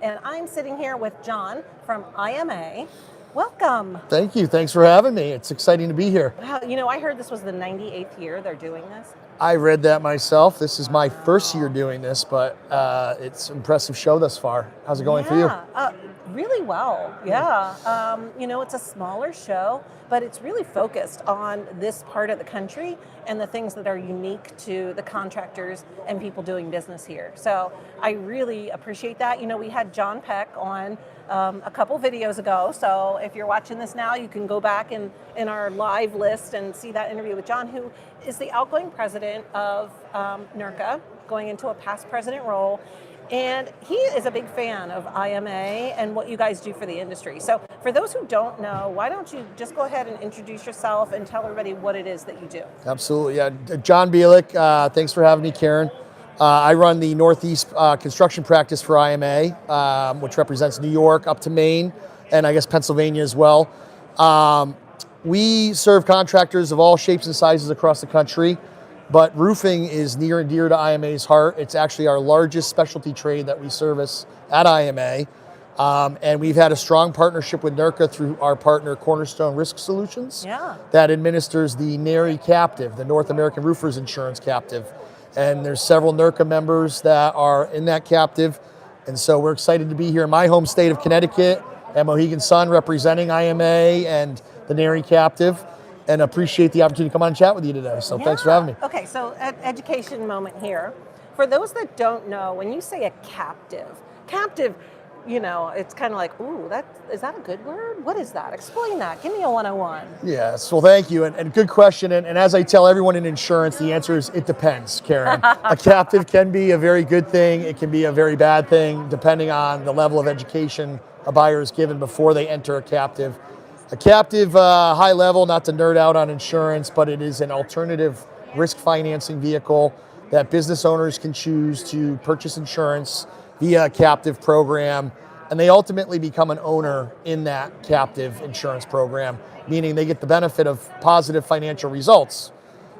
And I'm sitting here with John from IMA. Welcome. Thank you. Thanks for having me. It's exciting to be here. Wow, I heard this was the 98th year they're doing this. I read that myself. This is my first year doing this, but it's an impressive show thus far. How's it going for you? Really well. Yeah. It's a smaller show, but it's really focused on this part of the country and the things that are unique to the contractors and people doing business here. So I really appreciate that. We had John Peck on a couple videos ago. So if you're watching this now, you can go back in our live list and see that interview with John, who is the outgoing president of NERCA, going into a past president role. And he is a big fan of IMA and what you guys do for the industry. So for those who don't know, why don't you just go ahead and introduce yourself and tell everybody what it is that you do? Absolutely. Yeah. John Bielik, thanks for having me, Karen. I run the Northeast construction practice for IMA, which represents New York up to Maine, and I guess Pennsylvania as well. We serve contractors of all shapes and sizes across the country. But roofing is near and dear to IMA's heart. It's actually our largest specialty trade that we service at IMA. And we've had a strong partnership with NERCA through our partner Cornerstone Risk Solutions that administers the NERI captive, the North American Roofers Insurance captive. And there's several NERCA members that are in that captive. And so we're excited to be here in my home state of Connecticut at Mohegan Sun representing IMA and the NERI captive. And appreciate the opportunity to come on and chat with you today. So thanks for having me. Okay, so education moment here. For those that don't know, when you say a captive, it's kind of like, ooh, is that a good word? What is that? Explain that. Give me a 101. Yes, well, thank you. And good question. And as I tell everyone in insurance, the answer is it depends, Karen. A captive can be a very good thing. It can be a very bad thing, depending on the level of education a buyer is given before they enter a captive. A captive, high level, not to nerd out on insurance, but it is an alternative risk financing vehicle that business owners can choose to purchase insurance via a captive program, and they ultimately become an owner in that captive insurance program, meaning they get the benefit of positive financial results.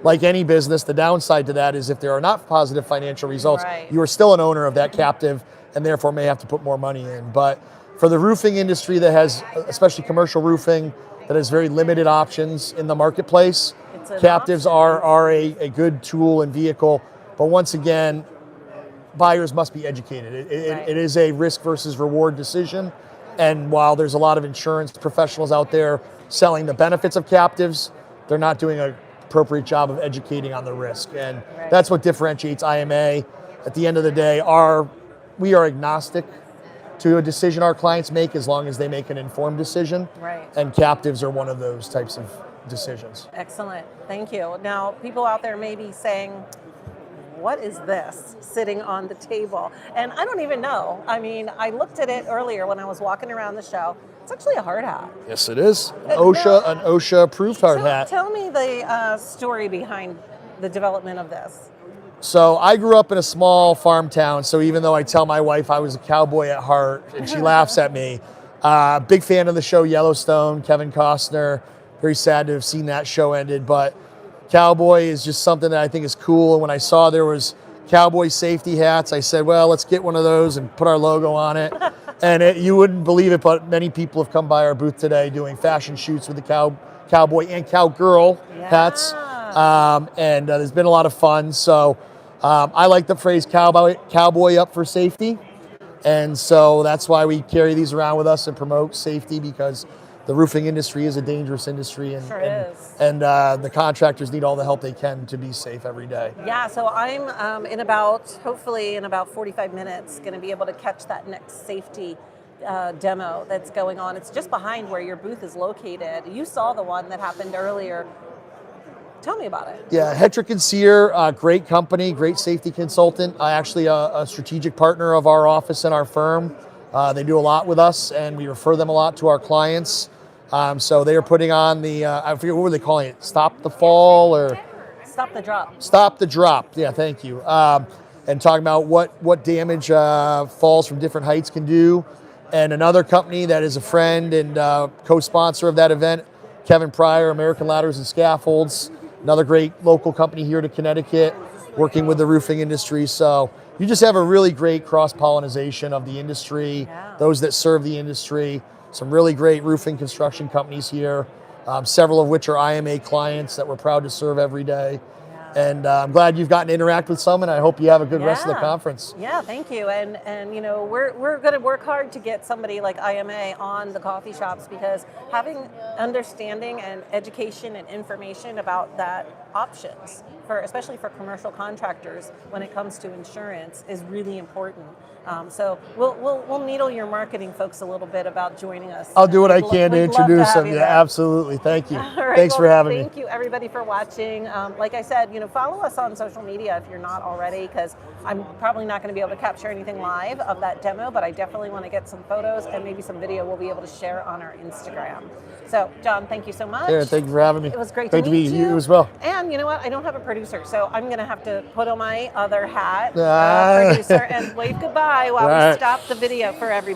Like any business, the downside to that is if there are not positive financial results, you are still an owner of that captive and therefore may have to put more money in. But for the roofing industry that has, especially commercial roofing, that has very limited options in the marketplace, captives are a good tool and vehicle. But once again, buyers must be educated. It is a risk versus reward decision. And while there's a lot of insurance professionals out there selling the benefits of captives, they're not doing an appropriate job of educating on the risk. And that's what differentiates IMA. At the end of the day, we are agnostic to a decision our clients make as long as they make an informed decision. And captives are one of those types of decisions. Excellent. Thank you. Now, people out there may be saying, what is this sitting on the table? And I don't even know. I mean, I looked at it earlier when I was walking around the show. It's actually a hard hat. Yes, it is. An OSHA approved hard hat. Tell me the story behind the development of this. So I grew up in a small farm town, so even though I tell my wife I was a cowboy at heart, and she laughs at me, big fan of the show Yellowstone, Kevin Costner, very sad to have seen that show ended, but cowboy is just something that I think is cool, and when I saw there was cowboy safety hats, I said, well, let's get one of those and put our logo on it. And you wouldn't believe it, but many people have come by our booth today doing fashion shoots with the cowboy and cowgirl hats. And there's been a lot of fun. So I like the phrase cowboy up for safety. And so that's why we carry these around with us and promote safety, because the roofing industry is a dangerous industry. And the contractors need all the help they can to be safe every day. Yeah, so I'm hopefully in about 45 minutes, going to be able to catch that next safety demo that's going on. It's just behind where your booth is located. You saw the one that happened earlier. Tell me about it. Yeah, Hetrick & Sear, great company, great safety consultant. Actually a strategic partner of our office and our firm. They do a lot with us, and we refer them a lot to our clients. So they are putting on the, I forget, what were they calling it? Stop the fall or? Stop the drop. Stop the drop, yeah, thank you. And talking about what damage falls from different heights can do. And another company that is a friend and co-sponsor of that event, Kevin Pryor, American Ladders and Scaffolds. Another great local company here to Connecticut, working with the roofing industry. So you just have a really great cross-pollination of the industry, Yeah. those that serve the industry, some really great roofing construction companies here, several of which are IMA clients that we're proud to serve every day. And I'm glad you've gotten to interact with some, and I hope you have a good rest of the conference. Yeah, thank you. And you know, we're going to work hard to get somebody like IMA on the coffee shops, because having understanding and education and information about that options for, especially for commercial contractors when it comes to insurance, is really important. So we'll needle your marketing folks a little bit about joining us. I'll do what I can to introduce them. Yeah, absolutely. Thank you. All right, Thanks for having me. Thank you, everybody, for watching. Like I said, you know, follow us on social media if you're not already, because I'm probably not going to be able to capture anything live of that demo, but I definitely want to get some photos and maybe some video we'll be able to share on our Instagram. So, John, thank you so much. Yeah, thank you for having me. It was great to meet you as well. And you know what? I don't have a producer, so I'm going to have to put on my other hat, Ah. producer, and wave goodbye while we stop the video for everybody.